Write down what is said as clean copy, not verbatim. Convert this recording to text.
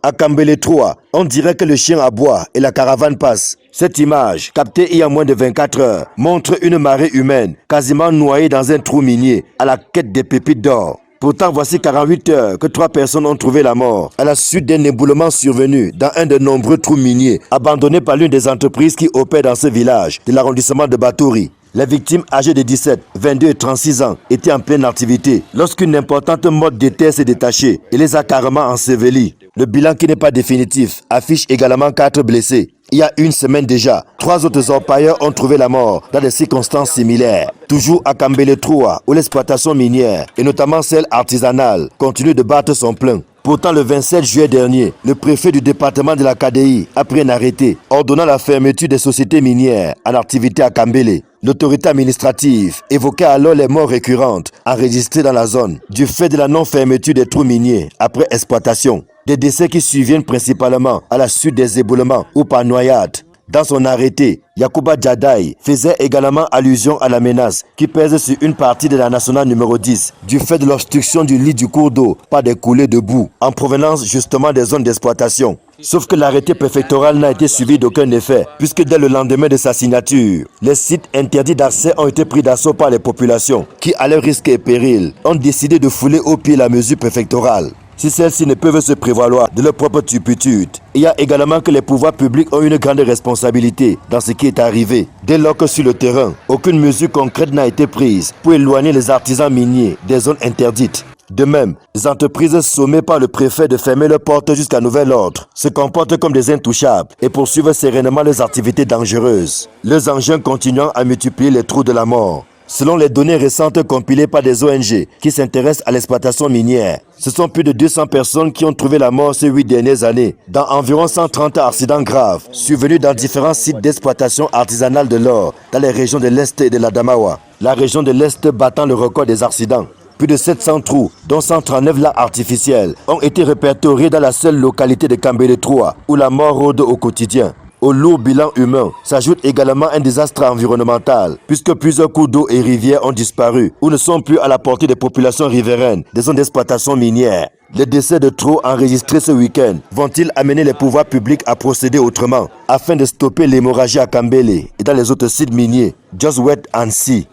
À Kambele 3, on dirait que le chien aboie et la caravane passe. Cette image, captée il y a moins de 24 heures, montre une marée humaine quasiment noyée dans un trou minier à la quête des pépites d'or. Pourtant, voici 48 heures que 3 personnes ont trouvé la mort à la suite d'un éboulement survenu dans un de nombreux trous miniers abandonnés par l'une des entreprises qui opèrent dans ce village de l'arrondissement de Batouri. Les victimes âgées de 17, 22 et 36 ans étaient en pleine activité lorsqu'une importante motte de terre s'est détachée et les a carrément ensevelis. Le bilan qui n'est pas définitif affiche également 4 blessés. Il y a une semaine déjà, 3 autres orpailleurs ont trouvé la mort dans des circonstances similaires. Toujours à Kambele 3, où l'exploitation minière, et notamment celle artisanale, continue de battre son plein. Pourtant, le 27 juillet dernier, le préfet du département de la KDI a pris un arrêté ordonnant la fermeture des sociétés minières en activité à Kambele. L'autorité administrative évoquait alors les morts récurrentes enregistrées dans la zone du fait de la non-fermeture des trous miniers après exploitation. Des décès qui surviennent principalement à la suite des éboulements ou par noyade. Dans son arrêté, Yacouba Djadaï faisait également allusion à la menace qui pèse sur une partie de la nationale numéro 10 du fait de l'obstruction du lit du cours d'eau par des coulées de boue en provenance justement des zones d'exploitation. Sauf que l'arrêté préfectoral n'a été suivi d'aucun effet puisque dès le lendemain de sa signature, les sites interdits d'accès ont été pris d'assaut par les populations qui, à leur risque et péril, ont décidé de fouler au pied la mesure préfectorale. Si celles-ci ne peuvent se prévaloir de leur propre turpitude, il y a également que les pouvoirs publics ont une grande responsabilité dans ce qui est arrivé. Dès lors que sur le terrain, aucune mesure concrète n'a été prise pour éloigner les artisans miniers des zones interdites. De même, les entreprises sommées par le préfet de fermer leurs portes jusqu'à nouvel ordre se comportent comme des intouchables et poursuivent sereinement leurs activités dangereuses. Leurs engins continuant à multiplier les trous de la mort. Selon les données récentes compilées par des ONG qui s'intéressent à l'exploitation minière, ce sont plus de 200 personnes qui ont trouvé la mort ces 8 dernières années, dans environ 130 accidents graves survenus dans différents sites d'exploitation artisanale de l'or dans les régions de l'Est et de l'Adamawa. La région de l'Est battant le record des accidents. Plus de 700 trous, dont 139 lacs artificiels, ont été répertoriés dans la seule localité de Kambele 3, où la mort rôde au quotidien. Au lourd bilan humain s'ajoute également un désastre environnemental, puisque plusieurs cours d'eau et rivières ont disparu ou ne sont plus à la portée des populations riveraines des zones d'exploitation minière. Les décès de trop enregistrés ce week-end vont-ils amener les pouvoirs publics à procéder autrement afin de stopper l'hémorragie à Kambele et dans les autres sites miniers? Just wait and see.